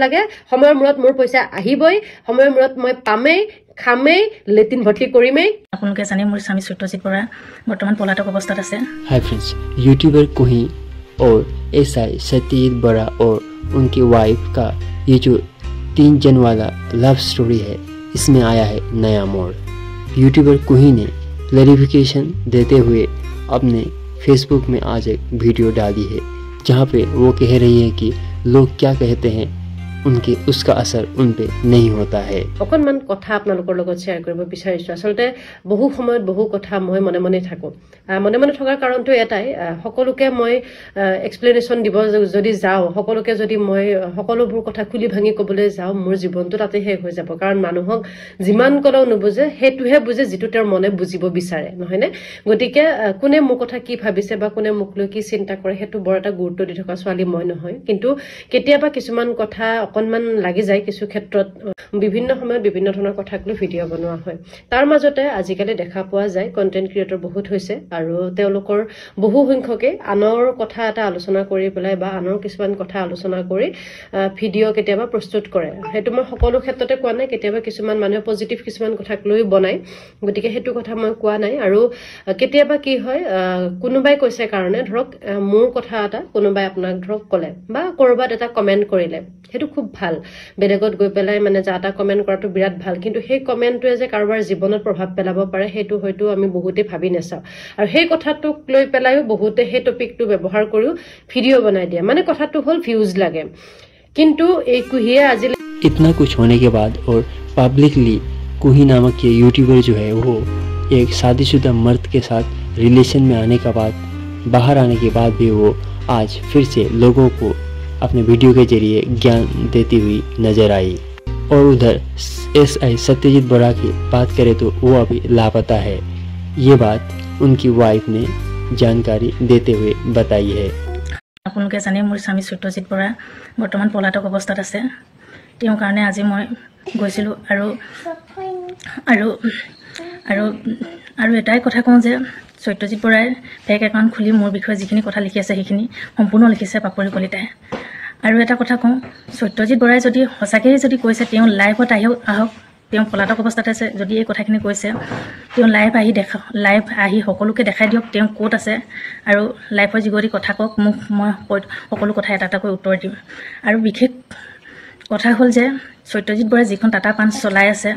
লাগে সময়ৰ মূৰত মোৰ পইচা আহিবই সময়ৰ মূৰত মই পামেই খামেই লেটিন ভৰ্তি কৰিমেই আপোনালোকে জানে মোৰ স্বামী সত্যজিৎ বৰা বৰ্তমান পলাতক অৱস্থাত আছে हाय फ्रेंड्स यूट्यूबर कोही और एसआई सत्यजीत बड़ा और उनकी वाइफ का ये जो 3 जन वाला लव स्टोरी है इसमें आया है नया मोड़ यूट्यूबर कोही ने क्लैरिफिकेशन देते हुए अपने फेसबुक में आज एक वीडियो डाली है जहां पे वो कह रही है कि लोग क्या कहते हैं उनके उसका असर उन पे नहीं होता है অকনমান কথা আপোনালোকৰ লগত শেয়াৰ কৰিব বিচাৰিছো আসলতে বহু সময়ত বহু কথা মই মনে মনে থাকো মনে মনে থকাৰ কাৰণটো এটাই সকলোকে মই এক্সপ্লেনেশন দিব যদি যাও সকলোকে যদি মই সকলোবোৰ কথা খুলি ভাঙি কবলৈ যাও মোৰ জীৱনটো তাতে শেষ হৈ যাব কাৰণ মানুহক যিমান কলেও নুবুজে হেতুহে বুজে যেটো তেওঁৰ মনে বুজিব বিচাৰে নহয়নে গতিকে কোনে মোৰ কথা কি ভাবিছে বা কোনে মোক লৈ কি চিন্তা কৰে হেতু বৰ এটা গুৰুত্ব দি থকা ছোৱালী মই নহয় কিন্তু কেতিয়াবা কিছুমান কথা অকনমান লাগি যায় কিছু ক্ষেত্ৰত বিভিন্ন সময়ত বিভিন্ন ধৰণৰ কথাক লৈ ভিডিঅ' বনোৱা হয় তাৰ মাজতে আজিকালি দেখা পোৱা যায় কন্টেন্ট ক্ৰিয়েটৰ বহুত হৈছে আৰু তেওঁলোকৰ বহু সংখ্যকে আনৰ কথা এটা আলোচনা কৰি পেলাই বা আনৰ কিছুমান কথা আলোচনা কৰি ভিডিঅ' কেতিয়াবা প্ৰস্তুত কৰে হেতু মই সকলো ক্ষেত্ৰতে কোৱা নাই কেতিয়াবা কিছুমান মানুহে পজিটিভ কিছুমান কথাক লৈ বনাই গতিকে হেতু কথা মই কোৱা নাই আৰু কেতিয়াবা কি হয় কোনোবাই কৈছে কাৰণে ধৰক মোৰ কথা এটা কোনোবাই আপোনাক ধৰক ক'লে বা কৰবাত এটা কমেন্ট কৰিলে হেতু খুব ভাল বেলেগত গৈ পেলাই মানে যাটা কমেন্ট কৰাটো বিৰাট ভাল কিন্তু সেই কমেন্টটোৱে যে কাৰোবাৰ জীৱনত প্ৰভাৱ পেলাব পাৰে হেতু হয়তো আমি বহুতে ভাবি নেছাও আৰু সেই কথাটোক লৈ পেলাইও বহুতে সেই টপিকটো ব্যৱহাৰ কৰিও ভিডিঅ' বনাই দিয়ে মানে কথাটো হল ভিউজ লাগে কিন্তু এই কুহিয়ে আজি इतना कुछ होने के बाद और पब्लिकली कोही नामक ये यूट्यूबर जो है वो एक शादीशुदा मर्द के साथ रिलेशन में आने का बाद बाहर आने के बाद भी वो आज फिर से लोगों को अपने वीडियो के जरिए ज्ञान देती हुई नजर आई और उधर एसआई सत्यजीत बड़ा की बात करें तो वो अभी लापता है ये बात उनकी वाइफ ने जानकारी देते हुए बताई है আপোনালোকে জানে মোৰ স্বামী সত্যজিৎ বৰা বৰ্তমান পলাতক অৱস্থাত আছে তেওঁৰ কাৰণে আজি মই গৈছিলো আৰু আৰু আৰু আৰু এটাই কথা কওঁ যে সত্যজিৎ বৰাই ফেক একাউণ্ট খুলি মোৰ বিষয়ে যিখিনি কথা লিখি আছে সেইখিনি সম্পূৰ্ণ লিখিছে পাপৰি কলিতাই আৰু এটা কথা কওঁ সত্যজিৎ বৰাই যদি সঁচাকৈ যদি কৈছে তেওঁ লাইভত আহক তেওঁ পলাতক অৱস্থাত আছে যদি এই কথাখিনি কৈছে তেওঁ লাইভ আহি সকলোকে দেখাই দিয়ক তেওঁ ক'ত আছে আৰু লাইভৰ যোগেদি কথা কওক মোক মই সকলো কথা এটা এটাকৈ উত্তৰ দিম আৰু বিশেষ কথা হ'ল যে সত্যজিৎ বৰাই যিখন টাটা পাঞ্চ চলাই আছে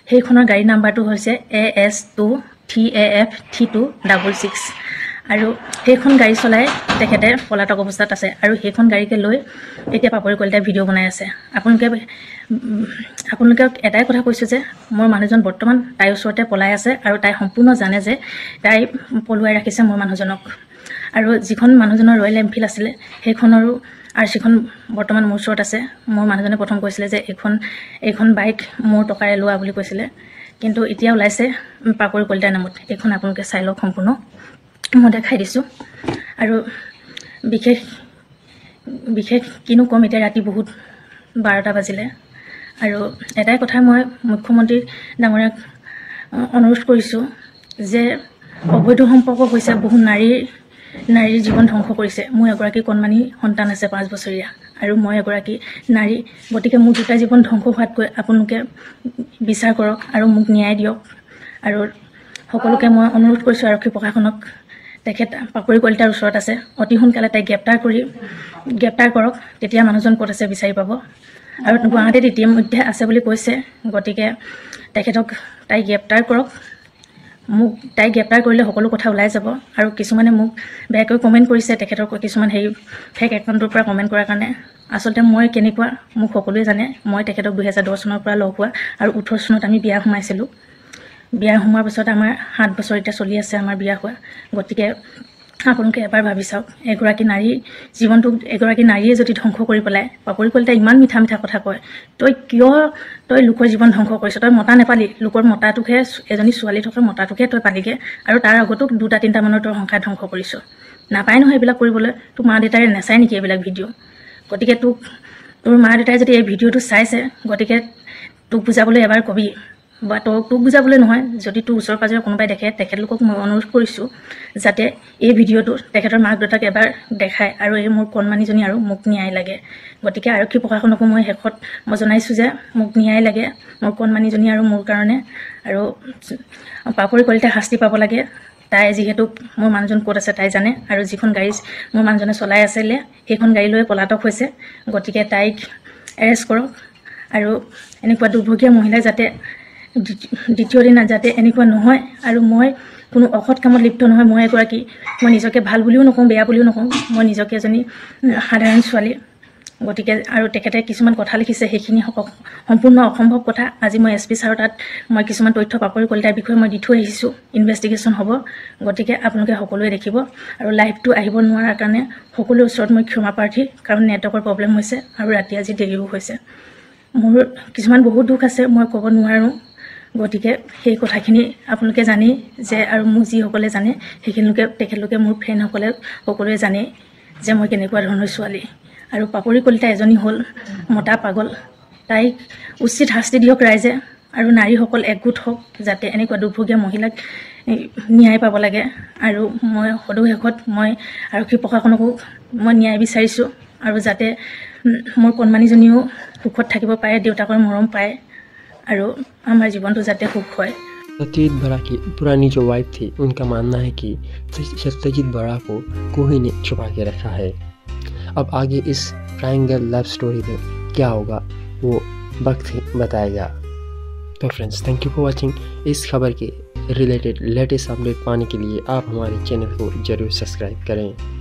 সেইখনৰ গাড়ী নাম্বাৰটো হৈছে AS2 3AF 3266 আৰু সেইখন গাড়ী চলাই তেখেতে পলাতক অৱস্থাত আছে আৰু সেইখন গাড়ীকে লৈ এতিয়া পাপৰি কলিতাই ভিডিঅ' বনাই আছে আপোনালোকে এটাই কথা কৈছো যে মোৰ মানুহজন বৰ্তমান তাইৰ ওচৰতে পলাই আছে আৰু তাই সম্পূৰ্ণ জানে যে তাই পলুৱাই ৰাখিছে মোৰ মানুহজনক আৰু যিখন মানুহজনৰ ৰয়েল এনফিল্ড আছিলে সেইখনৰো আৰচিখন বৰ্তমান মোৰ ওচৰত আছে মোৰ মানুহজনে প্ৰথম কৈছিলে যে এইখন বাইক মোৰ টকাৰে লোৱা বুলি কৈছিলে কিন্তু এতিয়া ওলাইছে পাপৰি কলিতাৰ নামত এইখন আপোনালোকে চাই লওক সম্পূৰ্ণ মই দেখাই দিছোঁ আৰু বিশেষ কিনো কম এতিয়া ৰাতি বহুত 12টা বাজিলে আৰু এটাই কথা মই মুখ্যমন্ত্ৰী ডাঙৰীয়াক অনুৰোধ কৰিছোঁ যে অবৈধ সম্পৰ্ক হৈছে বহু নাৰীৰ জীৱন ধ্বংস কৰিছে মোৰ এগৰাকী কণমানি সন্তান আছে 5 বছৰীয়া আৰু মই এগৰাকী নাৰী গতিকে মোৰ দুটা জীৱন ধ্বংস হোৱাতকৈ আপোনালোকে বিচাৰ কৰক আৰু মোক ন্যায় দিয়ক আৰু সকলোকে মই অনুৰোধ কৰিছোঁ আৰক্ষী প্ৰশাসনক তেখেত পাপৰি কলিতাৰ ওচৰত আছে অতি সোনকালে তাই গ্ৰেপ্তাৰ কৰক তেতিয়া মানুহজন ক'ত আছে বিচাৰি পাব আৰু গুৱাহাটীত ইতিমধ্যে আছে বুলি কৈছে গতিকে তেখেতক তাই গ্ৰেপ্তাৰ কৰক মোক তাই গ্ৰেপ্তাৰ কৰিলে সকলো কথা ওলাই যাব আৰু কিছুমানে মোক বেয়াকৈ কমেণ্ট কৰিছে তেখেতৰ কিছুমান হেৰি ফেক একাউণ্টৰ পৰা কমেণ্ট কৰাৰ কাৰণে আচলতে মই কেনেকুৱা মোক সকলোৱে জানে মই তেখেতক 2010 চনৰ পৰা লগ হোৱা আৰু 18 চনত আমি বিয়া সোমাইছিলোঁ বিয়া সোমোৱাৰ পিছত আমাৰ 7 বছৰ এতিয়া চলি আছে আমাৰ বিয়া হোৱা গতিকে আপোনালোকে এবাৰ ভাবি চাওক এগৰাকী নাৰী জীৱনটো এগৰাকী নাৰীয়ে যদি ধ্বংস কৰি পেলাই পাপৰি কলিতাই ইমান মিঠা কথা কয় তই লোকৰ জীৱন ধ্বংস কৰিছ তই মতা নেপালি লোকৰ মতাটোকহে এজনী ছোৱালী থকা মতাটোকহে তই পালিগে আৰু তাৰ আগতো 2টা-3টা মানৰ তোৰ সংসাৰ ধ্বংস কৰিছ নাপায় নহয় এইবিলাক কৰিবলৈ তোৰ মা দেউতাৰে নেচাই নেকি এইবিলাক ভিডিঅ' গতিকে তোৰ মা দেউতাই যদি এই ভিডিঅ'টো চাইছে গতিকে তোক বুজাবলৈ এবাৰ কবি বা তোক বুজাবলৈ নহয়, যদি তোৰ ওচৰ পাজৰে কোনোবাই দেখে তেখেতলোকক মই অনুৰোধ কৰিছোঁ যাতে এই ভিডিঅ'টো তেখেতৰ মাক দেউতাক এবাৰ দেখায় আৰু এই মোৰ কণমানিজনী আৰু মোক ন্যায় লাগে। গতিকে আৰক্ষী প্ৰশাসনকো মই শেষত মই জনাইছোঁ যে মোক ন্যায় লাগে মোৰ কণমানিজনী আৰু মোৰ কাৰণে, আৰু পাপৰি কলিতাই শাস্তি পাব লাগে। তাই যিহেতু মোৰ মানুহজন ক'ত আছে তাই জানে, আৰু যিখন গাড়ী মোৰ মানুহজনে চলাই আছিলে সেইখন গাড়ী লৈ পলাতক হৈছে। গতিকে তাইক এৰেষ্ট কৰক, আৰু এনেকুৱা দুৰ্ভগীয়া মহিলাক যাতে দ্বিতীয় দিনা যাতে এনেকুৱা নহয়। আৰু মই কোনো অসৎ কামত লিপ্ত নহয়। মই এগৰাকী, মই নিজকে ভাল বুলিও নকওঁ, বেয়া বুলিও নকওঁ, মই নিজকে এজনী সাধাৰণ ছোৱালী। গতিকে আৰু তেখেতে কিছুমান কথা লিখিছে, সেইখিনি সম্পূৰ্ণ অসম্ভৱ কথা। আজি মই SP ছাৰৰ তাত মই কিছুমান তথ্য পাপৰি কলিতাৰ বিষয়ে মই দি থৈ আহিছোঁ, ইনভেষ্টিগেশ্যন হ'ব। গতিকে আপোনালোকে সকলোৱে দেখিব, আৰু লাইভটো আহিব নোৱাৰাৰ কাৰণে সকলোৰে ওচৰত মই ক্ষমা প্ৰাৰ্থী, কাৰণ নেটৱৰ্কৰ প্ৰব্লেম হৈছে আৰু ৰাতি আজি দেৰিও হৈছে। মোৰ কিছুমান বহুত দুখ আছে, মই ক'ব নোৱাৰোঁ। গতিকে সেই কথাখিনি আপোনালোকে জানেই যে, আৰু মোক যিসকলে জানে সেইখিনিলোকে তেখেতলোকে মোৰ ফ্ৰেণ্ডসকলে সকলোৱে জানে যে মই কেনেকুৱা ধৰণৰ ছোৱালী। আৰু পাপৰি কলিতা এজনী হ'ল মতা পাগল। তাইক উচিত শাস্তি দিয়ক ৰাইজে, আৰু নাৰীসকল একগোট হওক যাতে এনেকুৱা দুৰ্ভগীয়া মহিলাক ন্যায় পাব লাগে। আৰু মই সদৌ শেষত মই আৰক্ষী প্ৰশাসনকো মই ন্যায় বিচাৰিছোঁ, আৰু যাতে মোৰ কণমানিজনীও সুখত থাকিব পাৰে, দেউতাকৰ মৰম পায়, আৰু আমাৰ জীৱনটো যাতে সুখ হয়। सत्यजीत बड़ा की पुरानी जो वाइफ थी, उनका मानना है कि सत्यजीत बड़ा को कोई ने छुपा के रखा है। अब आगे इस ट्रायंगल लव स्टोरी में क्या होगा वो वक्त ही बताएगा। तो friends, thank you for watching. इस खबर के रिलेटेड लेटेस्ट अपडेट पाने के लिए आप हमारे चैनल को जरूर सब्सक्राइब करें।